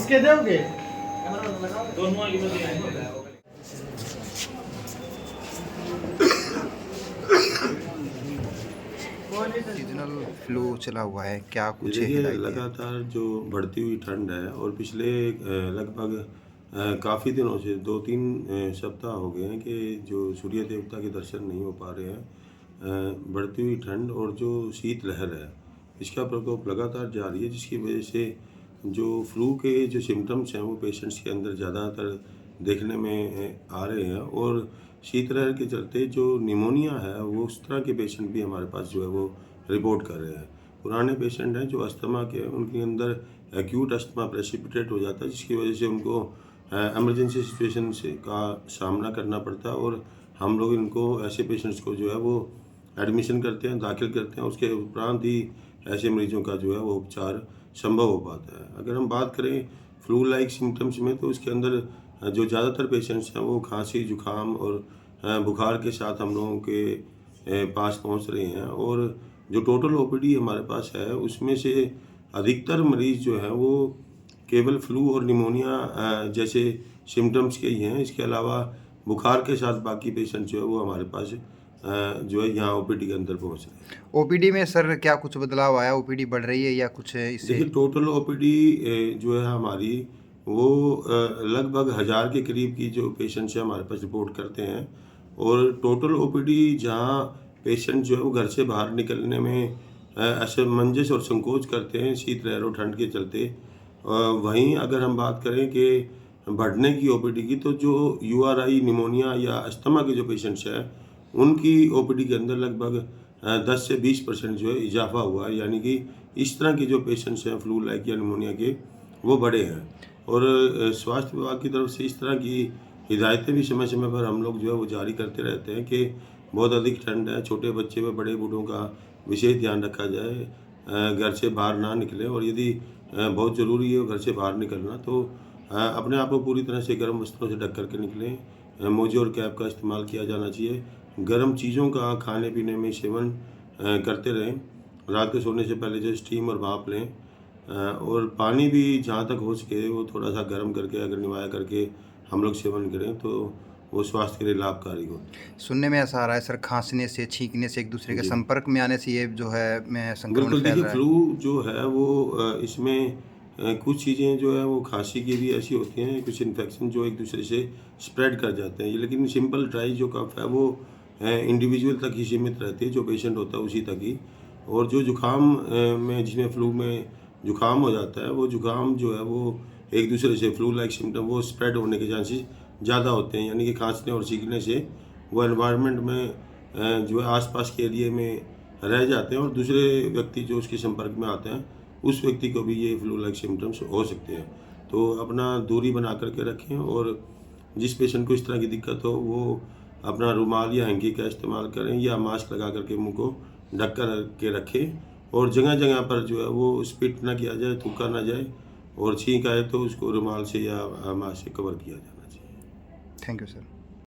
इसके दोगे seasonal flu चला हुआ है, क्या ये कुछ देखिए हिदायतें हैं? लगातार जो बढ़ती हुई ठंड है और पिछले लगभग काफ़ी दिनों से 2-3 सप्ताह हो गए हैं कि जो सूर्य देवता के दर्शन नहीं हो पा रहे हैं। बढ़ती हुई ठंड और जो शीत लहर है इसका प्रकोप लगातार जारी है, जिसकी वजह से जो फ्लू के जो सिम्टम्स हैं वो पेशेंट्स के अंदर ज़्यादातर देखने में आ रहे हैं। और शीत लहर के चलते जो निमोनिया है वो उस तरह के पेशेंट भी हमारे पास जो है वो रिपोर्ट कर रहे हैं। पुराने पेशेंट हैं जो अस्थमा के हैं, उनके अंदर एक्यूट अस्थमा प्रेसिपिटेट हो जाता है, जिसकी वजह से उनको इमरजेंसी सिचुएशन से का सामना करना पड़ता है। और हम लोग इनको ऐसे पेशेंट्स को जो है वो एडमिशन करते हैं, दाखिल करते हैं, उसके उपरांत ही ऐसे मरीजों का जो है वो उपचार संभव हो पाता है। अगर हम बात करें फ्लू लाइक सिम्टम्स में, तो उसके अंदर जो ज़्यादातर पेशेंट्स हैं वो खांसी, जुकाम और बुखार के साथ हम लोगों के पास पहुंच रहे हैं। और जो टोटल ओपीडी हमारे पास है उसमें से अधिकतर मरीज़ जो हैं वो केवल फ्लू और निमोनिया जैसे सिम्टम्स के ही हैं। इसके अलावा बुखार के साथ बाकी पेशेंट जो है वो हमारे पास जो है यहाँ ओपीडी के अंदर पहुँच रहे हैं। ओपीडी में सर क्या कुछ बदलाव आया? ओपीडी बढ़ रही है या कुछ इससे? देखिए टोटल ओपीडी जो है हमारी वो लगभग 1000 के करीब की जो पेशेंट्स हैं हमारे पास रिपोर्ट करते हैं। और टोटल ओपीडी जहाँ पेशेंट जो है वो घर से बाहर निकलने में असमंजस और संकोच करते हैं शीत लहर और ठंड के चलते, वहीं अगर हम बात करें कि बढ़ने की ओपीडी की, तो जो यूआरआई, निमोनिया या अस्थमा के जो पेशेंट्स हैं उनकी ओपीडी के अंदर लगभग 10 से 20% जो है इजाफा हुआ है। यानी कि इस तरह के जो पेशेंट्स हैं फ्लू लाइक या निमोनिया के वो बढ़े हैं। और स्वास्थ्य विभाग की तरफ से इस तरह की हिदायतें भी समय समय पर हम लोग जो है वो जारी करते रहते हैं कि बहुत अधिक ठंड है, छोटे बच्चे व बड़े बूढ़ों का विशेष ध्यान रखा जाए, घर से बाहर ना निकलें। और यदि बहुत ज़रूरी है घर से बाहर निकलना तो अपने आप को पूरी तरह से गर्म वस्त्रों से ढक करके निकलें। मोजे और कैप का इस्तेमाल किया जाना चाहिए। गर्म चीज़ों का खाने पीने में सेवन करते रहें। रात को सोने से पहले जो स्टीम और भाप लें। और पानी भी जहाँ तक हो सके वो थोड़ा सा गर्म करके अगर निवाया करके हम लोग सेवन करें तो वो स्वास्थ्य के लिए लाभकारी हो। सुनने में ऐसा आ रहा है सर, खांसने से, छींकने से, एक दूसरे के जी। संपर्क में आने से ये जो है में संक्रमण बिल्कुल, फैल देखिए रहा है। फ्लू जो है वो इसमें कुछ चीज़ें जो है वो खांसी की भी ऐसी होती हैं, कुछ इन्फेक्शन जो एक दूसरे से स्प्रेड कर जाते हैं। लेकिन सिंपल ड्राई जो कफ है वो इंडिविजुअल तक ही सीमित रहती है, जो पेशेंट होता है उसी तक ही। और जो जुकाम में, जिसमें फ्लू में जुकाम हो जाता है, वो जुकाम जो है वो एक दूसरे से फ्लू लाइक सिम्टम वो स्प्रेड होने के चांसेस ज़्यादा होते हैं। यानी कि खांसने और छींकने से वो एनवायरनमेंट में जो है आसपास के एरिए में रह जाते हैं और दूसरे व्यक्ति जो उसके संपर्क में आते हैं उस व्यक्ति को भी ये फ्लू लाइक सिम्टम्स हो सकते हैं। तो अपना दूरी बना करके रखें। और जिस पेशेंट को इस तरह की दिक्कत हो वो अपना रुमाल या हैंकी का इस्तेमाल करें या मास्क लगा करके मुंह को ढक कर के रखें। और जगह जगह पर जो है वो स्पिट ना किया जाए, थूका ना जाए। और छींक आए तो उसको रुमाल से या मास्क से कवर किया जाना चाहिए। Thank you sir.